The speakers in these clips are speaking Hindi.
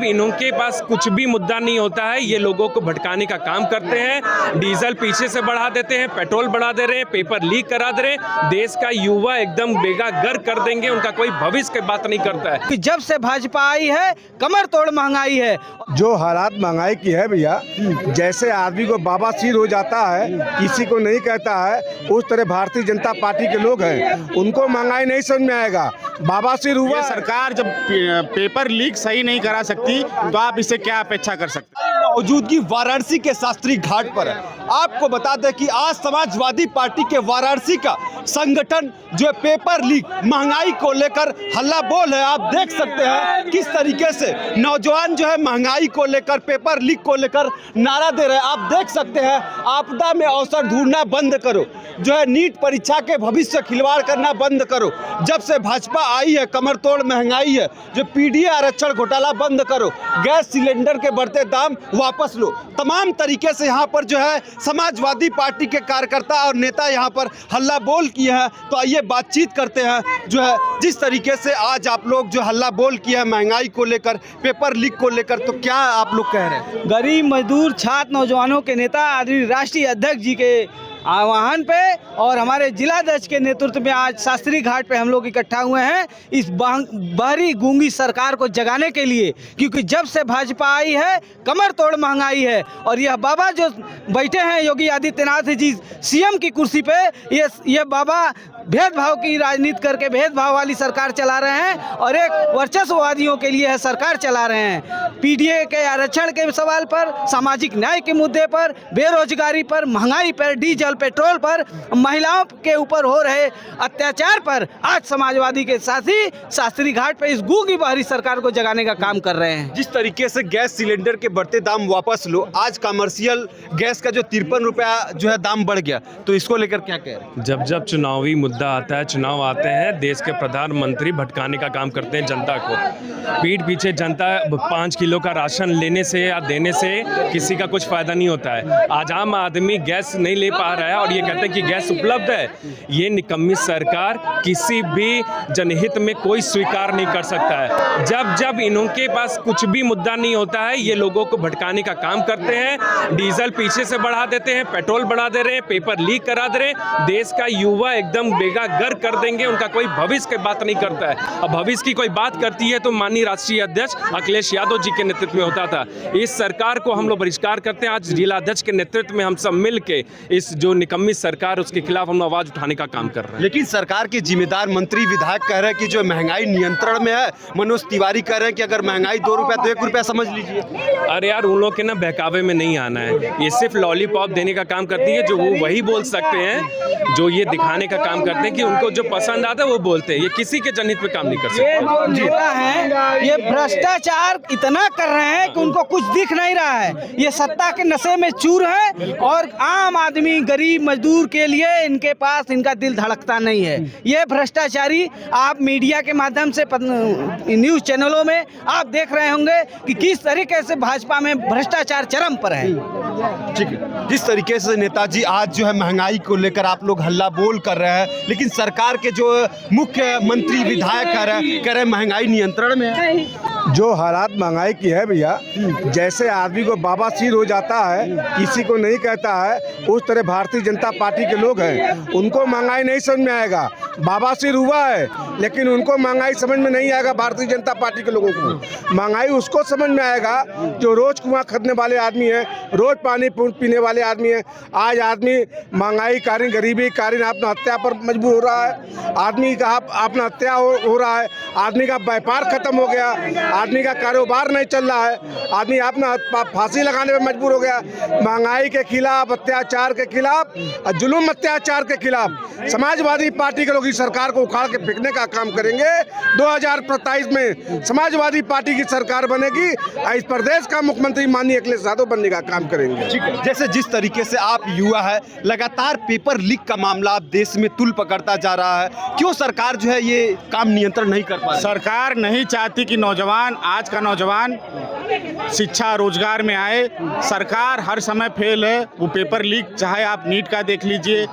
इनके पास कुछ भी मुद्दा नहीं होता है, ये लोगों को भटकाने का काम करते हैं। डीजल पीछे से बढ़ा देते हैं, पेट्रोल बढ़ा दे रहे हैं, पेपर लीक करा दे रहे हैं, देश का युवा एकदम बेगागर कर देंगे, उनका कोई भविष्य की बात नहीं करता है। कि जब से भाजपा आई है कमर तोड़ महंगाई है। जो हालात महंगाई की है भैया, जैसे आदमी को बाबासीर हो जाता है, किसी को नहीं कहता है, उस तरह भारतीय जनता पार्टी के लोग हैं, उनको महंगाई नहीं समझ में आएगा। बाबासीर हुआ सरकार जब पेपर लीक सही नहीं करा सकती तो आप इससे क्या अपेक्षा कर सकते हैं? मौजूदगी वाराणसी के शास्त्री घाट पर है। आपको बता दें कि आज समाजवादी पार्टी के वाराणसी का संगठन जो पेपर लीक महंगाई को लेकर हल्ला बोल है। आप देख सकते हैं किस तरीके से नौजवान जो है महंगाई को लेकर, पेपर लीक को लेकर नारा दे रहे हैं। आप देख सकते हैं आपदा में अवसर ढूंढना बंद करो, जो है नीट परीक्षा के भविष्य खिलवाड़ करना बंद करो। जब से भाजपा आई है कमर तोड़ महंगाई है, जो पीडीए आरक्षण घोटाला बंद करो, गैस सिलेंडर के बढ़ते दाम वापस लो। तमाम तरीके से यहाँ पर जो है समाजवादी पार्टी के कार्यकर्ता और नेता यहाँ पर हल्ला बोल किए हैं। तो आइए बातचीत करते हैं जो है जिस तरीके से आज आप लोग जो हल्ला बोल किए हैं महंगाई को लेकर, पेपर लीक को लेकर, तो क्या आप लोग कह रहे हैं? गरीब मजदूर छात्र नौजवानों के नेता आदरणीय राष्ट्रीय अध्यक्ष जी के आह्वान पे और हमारे जिलाध्यक्ष के नेतृत्व में आज शास्त्री घाट पे हम लोग इकट्ठा हुए हैं इस बहरी गूंगी सरकार को जगाने के लिए। क्योंकि जब से भाजपा आई है कमर तोड़ महंगाई है, और यह बाबा जो बैठे हैं योगी आदित्यनाथ जी सीएम की कुर्सी पे, ये बाबा भेदभाव की राजनीति करके भेदभाव वाली सरकार चला रहे हैं और एक वर्चस्ववादियों के लिए है सरकार चला रहे हैं। पीडीए के आरक्षण के सवाल पर, सामाजिक न्याय के मुद्दे पर, बेरोजगारी पर, महंगाई पर, डीजल पेट्रोल पर, महिलाओं के ऊपर हो रहे अत्याचार पर आज समाजवादी के साथी शास्त्री घाट पे इस गूंगी बहरी सरकार को जगाने का काम कर रहे हैं। जिस तरीके से गैस सिलेंडर के बढ़ते दाम वापस लो, आज कमर्शियल गैस का जो 53 रुपया जो है दाम बढ़ गया, तो इसको लेकर क्या कह रहे हैं? जब जब चुनावी मुद्दा आता है, चुनाव आते हैं, देश के प्रधानमंत्री भटकाने का काम करते हैं जनता को। पीठ पीछे जनता 5 किलो का राशन लेने से या देने से किसी का कुछ फायदा नहीं होता है। आज आम आदमी गैस नहीं ले पा रहा है और ये कहते हैं कि गैस उपलब्ध है। ये निकम्मी सरकार किसी भी जनहित में कोई स्वीकार नहीं कर सकता है। जब जब इनके पास कुछ भी मुद्दा नहीं होता है, ये लोगों को भटकाने का काम करते हैं। डीजल पीछे से बढ़ा देते हैं, पेट्रोल बढ़ा दे रहे हैं, पेपर लीक करा दे रहे हैं, देश का युवा एकदम बेगागर कर देंगे, उनका कोई भविष्य की बात नहीं करता है। अब भविष्य की कोई बात करती है तो माननीय राष्ट्रीय अध्यक्ष अखिलेश यादव जी के नेतृत्व में होता था। इस सरकार को हम लोग बहिष्कार करते हैं। आज जिलाध्यक्ष के नेतृत्व में हम सब मिल के इस जो निकम्मी सरकार उसके खिलाफ हम आवाज उठाने का काम कर रहे हैं। लेकिन सरकार के जिम्मेदार मंत्री विधायक कह रहे हैं कि जो महंगाई नियंत्रण में है। मनोज तिवारी कह रहे हैं कि अगर महंगाई 2 रुपया तो 1 रुपया समझ लीजिए। अरे यार, उन लोग के ना बहकावे में नहीं आना है। ये सिर्फ लॉलीपॉप देने का काम करती है, जो वो वही बोल सकते हैं जो ये दिखाने का काम करते हैं कि उनको जो पसंद आता है वो बोलते हैं। ये किसी के जनहित पे काम नहीं कर सकते। ये जो नेता हैं ये भ्रष्टाचार इतना कर रहे हैं कि उनको कुछ दिख नहीं रहा है। ये सत्ता के नशे में चूर है और आम आदमी गरीब मजदूर के लिए इनके पास इनका दिल धड़कता नहीं है। ये भ्रष्टाचारी आप मीडिया के माध्यम से न्यूज़ चैनलों में आप देख रहे होंगे कि किस तरीके से भाजपा में भ्रष्टाचार चरम पर है। ठीक है, जिस तरीके से नेताजी आज जो है महंगाई को लेकर आप लोग हल्ला बोल कर रहे हैं, लेकिन सरकार के जो मुख्य मंत्री विधायक कह रहे हैं महंगाई नियंत्रण में है। जो हालात महंगाई की है भैया, जैसे आदमी को बाबासीर हो जाता है, किसी को नहीं कहता है, उस तरह भारतीय जनता पार्टी के लोग हैं, उनको महंगाई नहीं समझ में आएगा। बाबासीर हुआ है लेकिन उनको महंगाई समझ में नहीं आएगा। भारतीय जनता पार्टी के लोगों को महंगाई उसको समझ में आएगा जो रोज कुआं खरीदने वाले आदमी हैं, रोज पानी पीने वाले आदमी हैं। आज आदमी महंगाई कारण, गरीबी कारण आत्महत्या पर मजबूर हो रहा है। आदमी का आत्महत्या हो रहा है, आदमी का व्यापार खत्म हो गया, आदमी का कारोबार नहीं चल रहा है, आदमी अपना फांसी लगाने में मजबूर हो गया। महंगाई के खिलाफ, अत्याचार के खिलाफ, जुल्म अत्याचार के खिलाफ समाजवादी पार्टी के लोग इस सरकार को उखाड़ के फेंकने का काम करेंगे। 2027 में समाजवादी पार्टी की सरकार बनेगी। इस प्रदेश का मुख्यमंत्री माननीय अखिलेश यादव बनने का काम करेंगे। जैसे जिस तरीके से आप युवा है, लगातार पेपर लीक का मामला आप देश में तुल पकड़ता जा रहा है, क्यों सरकार जो है ये काम नियंत्रण नहीं कर पा रही? सरकार नहीं चाहती कि नौजवान, आज का नौजवान शिक्षा रोजगार में आए। सरकार हर समय फेल है। वो पेपर लीक, चाहे आप नीट का देख लीजिए,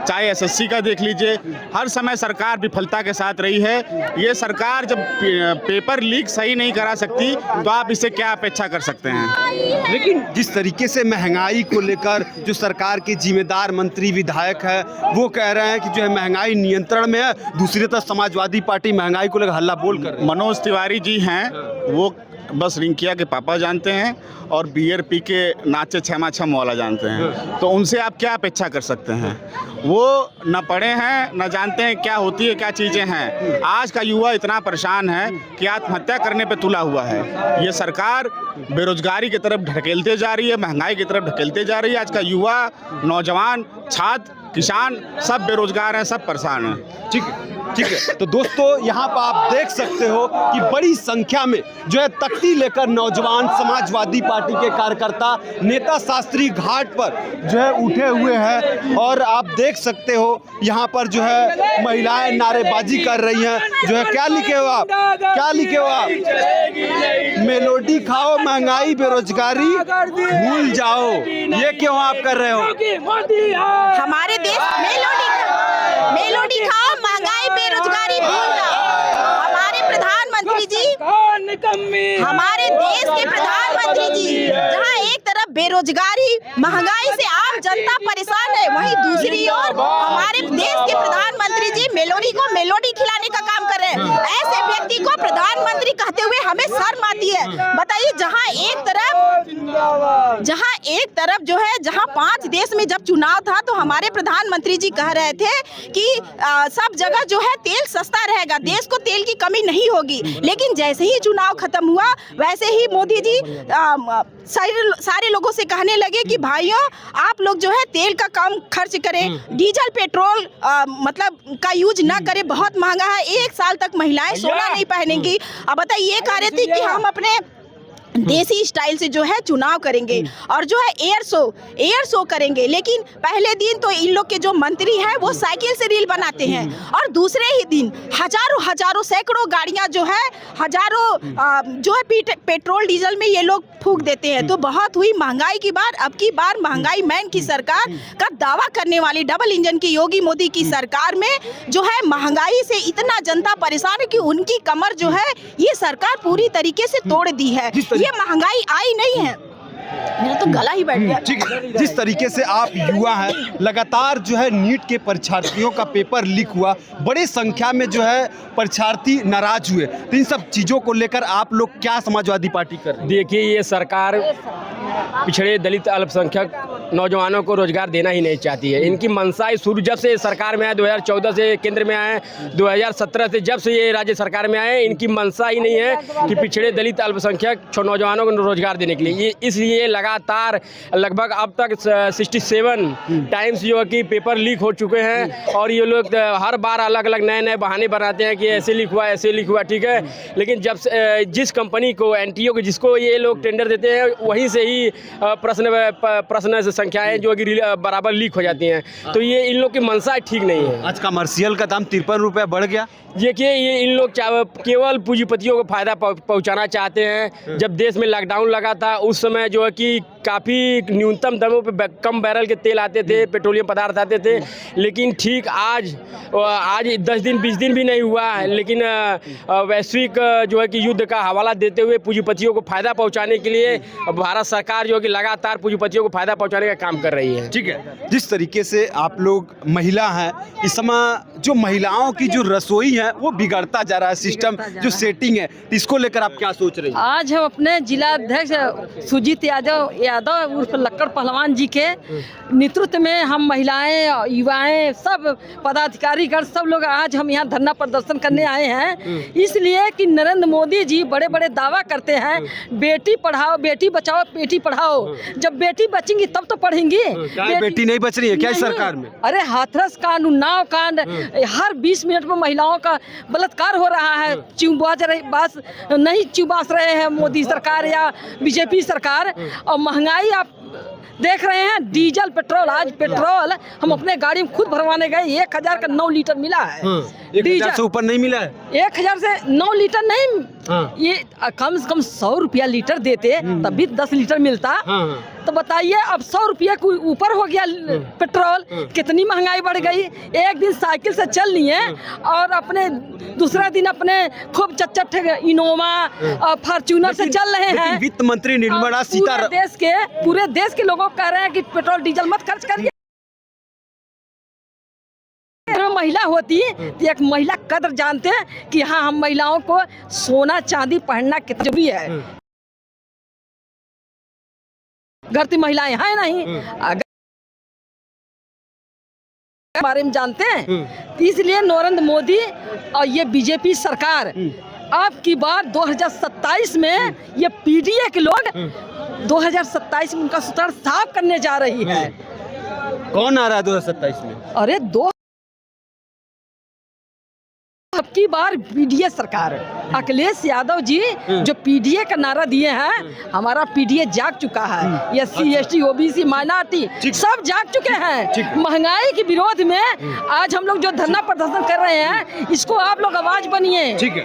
चाहे एसएससी का देख लीजिए, हर समय सरकार विफलता के साथ रही है। ये सरकार जब पेपर लीक सही नहीं करा सकती तो आप इससे क्या अपेक्षा कर सकते हैं। लेकिन जिस तरीके से महंगाई को लेकर जो सरकार के जिम्मेदार मंत्री विधायक है वो कह रहे हैं कि जो है महंगाई नियंत्रण में है, दूसरी तरफ समाजवादी पार्टी महंगाई को लेकर हल्ला बोल कर रही है। मनोज तिवारी जी हैं, वो बस रिंकिया के पापा जानते हैं और बियर पी के नाचे छमा छम वाला जानते हैं, तो उनसे आप क्या अपेक्षा कर सकते हैं। वो न पढ़े हैं न जानते हैं क्या होती है, क्या चीज़ें हैं। आज का युवा इतना परेशान है कि आत्महत्या करने पे तुला हुआ है। ये सरकार बेरोजगारी की तरफ ढकेलते जा रही है, महंगाई की तरफ ढकेलते जा रही है। आज का युवा, नौजवान, छात्र, किसान सब बेरोजगार हैं, सब परेशान हैं। ठीक है, ठीक है। तो दोस्तों यहाँ पर आप देख सकते हो कि बड़ी संख्या में जो है तख्ती लेकर नौजवान समाजवादी पार्टी के कार्यकर्ता नेता शास्त्री घाट पर जो है उठे हुए हैं और आप देख सकते हो यहाँ पर जो है महिलाएं नारेबाजी कर रही हैं। जो है क्या लिखे हो आप, क्या लिखे हो आप? मेलोडी खाओ, महंगाई बेरोजगारी भूल जाओ, ये क्यों आप कर रहे हो? हमारे देश मेलोडी खाओ, महंगाई बेरोजगारी भूल जाओ। हमारे प्रधानमंत्री जी, हमारे देश के प्रधानमंत्री जी, जहां एक तरफ बेरोजगारी महंगाई से आम जनता परेशान है, वहीं दूसरी ओर हमारे देश के प्रधानमंत्री जी मेलोडी को मेलोडी खिलाने का काम कर रहे हैं। ऐसे व्यक्ति को प्रधानमंत्री कहते हुए हमें शर्म आती है। बताइए, जहां एक तरफ जो है, जहां 5 देश में जब चुनाव था तो हमारे प्रधानमंत्री जी कह रहे थे कि सब जगह जो है तेल सस्ता रहेगा, देश को तेल की कमी नहीं होगी। लेकिन जैसे ही चुनाव खत्म हुआ वैसे ही मोदी जी सारे लोगों से कहने लगे कि भाइयों आप लोग जो है तेल का कम खर्च करें, डीजल पेट्रोल मतलब का यूज ना करें, बहुत महंगा है, 1 साल तक महिलाएं सोना नहीं पहनेंगी। अब बताइए, ये कह रहे थे कि हम अपने देसी स्टाइल से जो है चुनाव करेंगे और जो है एयर शो करेंगे। लेकिन पहले दिन तो इन लोग के जो मंत्री हैं वो साइकिल से रील बनाते हैं और दूसरे ही दिन हजारों सैकड़ों गाड़ियां जो है, हजारों जो है पेट्रोल डीजल में ये लोग फूंक देते हैं। तो बहुत हुई महंगाई की बात। अब की बार महंगाई मैन की सरकार का दावा करने वाली डबल इंजन की योगी मोदी की सरकार में जो है महंगाई से इतना जनता परेशान है कि उनकी कमर जो है ये सरकार पूरी तरीके से तोड़ दी है। ये महंगाई आई नहीं है, मेरा तो गला ही बैठ गया। ठीक है, जिस तरीके से आप युवा हैं, लगातार जो है नीट के परीक्षार्थियों का पेपर लीक हुआ, बड़ी संख्या में जो है परीक्षार्थी नाराज हुए। तो इन सब चीज़ों को लेकर आप लोग क्या समाजवादी पार्टी कर रहे हैं? देखिए, ये सरकार पिछड़े दलित अल्पसंख्यक नौजवानों को रोजगार देना ही नहीं चाहती है। इनकी मंशा शुरू जब से सरकार में आए, 2014 से केंद्र में आए, 2017 से जब से ये राज्य सरकार में आए, इनकी मंशा ही नहीं है कि पिछड़े दलित अल्पसंख्यक नौजवानों को रोजगार देने के लिए। इसलिए लगातार लगभग अब तक 67 टाइम्स जो है कि पेपर लीक हो चुके हैं और ये लोग हर बार अलग अलग नए बहाने बनाते हैं कि ऐसे लीक हुआ, ठीक है। लेकिन जब जिस कंपनी को एनटीओ को जिसको ये लोग टेंडर देते हैं वहीं से ही प्रश्न संख्याएं जो कि बराबर लीक हो जाती हैं। तो ये इन लोग की मंशा ठीक नहीं है। आज कमर्शियल का दाम 53 रुपये बढ़ गया। देखिए, ये इन लोग केवल पूंजीपतियों को फायदा पहुंचाना चाहते हैं। जब देश में लॉकडाउन लगा था उस समय जो है कि काफ़ी न्यूनतम दमों पे कम बैरल के तेल आते थे, पेट्रोलियम पदार्थ आते थे। लेकिन ठीक आज 10 दिन 20 दिन भी नहीं हुआ है, लेकिन वैश्विक जो है कि युद्ध का हवाला देते हुए पूंजीपतियों को फायदा पहुंचाने के लिए भारत सरकार जो है कि लगातार पूंजीपतियों को फायदा पहुंचाने का काम कर रही है। ठीक है, जिस तरीके से आप लोग महिला हैं, इस समय जो महिलाओं की जो रसोई है वो बिगड़ता जा रहा है, सिस्टम जो सेटिंग है, इसको लेकर आप क्या सोच रही हैं? आज हम अपने जिला अध्यक्ष सुजीत यादव उर्फ लक्कड़ पहलवान जी के नेतृत्व में हम महिलाएं, युवाएं, सब पदाधिकारी गण सब लोग आज हम यहाँ धरना प्रदर्शन करने आए हैं। इसलिए कि नरेंद्र मोदी जी बड़े बड़े दावा करते हैं, बेटी पढ़ाओ, बेटी बचाओ, बेटी पढ़ाओ। जब बेटी बचेंगी तब तो पढ़ेंगी। बेटी नहीं बच रही है क्या इस सरकार में? अरे हाथरस कांड, उन्नाव कांड, हर 20 मिनट में महिलाओं का बलात्कार हो रहा है। नहीं चुबास रहे हैं मोदी सरकार या बीजेपी सरकार। और महंगाई आप देख रहे हैं डीजल पेट्रोल, आज पेट्रोल हम अपने गाड़ी में खुद भरवाने गए 1000 का 9 लीटर मिला है। 1000 से ऊपर नहीं मिला है। 1000 से 9 लीटर नहीं, ये कम से कम 100 रुपया लीटर देते तब भी 10 लीटर मिलता। तो बताइए अब 100 रुपया को ऊपर हो गया पेट्रोल, कितनी महंगाई बढ़ गई। एक दिन साइकिल से चल लिए और अपने दूसरा दिन अपने खूब चच्चट इनोवा और फॉर्च्यूनर से चल रहे हैं। वित्त मंत्री निर्मला सीतारमण पूरे देश के लोगों कह रहे हैं कि पेट्रोल डीजल मत खर्च करिए। महिला होती तो एक महिला कदर जानते हैं कि हाँ हम महिलाओं को सोना चांदी पहनना कितना जरूरी है। घरती महिलाएं हैं नहीं, अगर बारे में जानते हैं, इसलिए नरेंद्र मोदी और ये बीजेपी सरकार अब की बार 2027 में ये पीडीए के लोग 2027 में उनका सूत्र साफ करने जा रही है। कौन आ रहा है 2027 में? अरे अब की बार पीडीए सरकार, अखिलेश यादव जी जो पीडीए का नारा दिए हैं, हमारा पीडीए जाग चुका है। SC ST OBC माइनॉरिटी सब जाग चुके हैं। महंगाई के विरोध में आज हम लोग जो धरना प्रदर्शन कर रहे हैं, इसको आप लोग आवाज बनिए। ठीक है।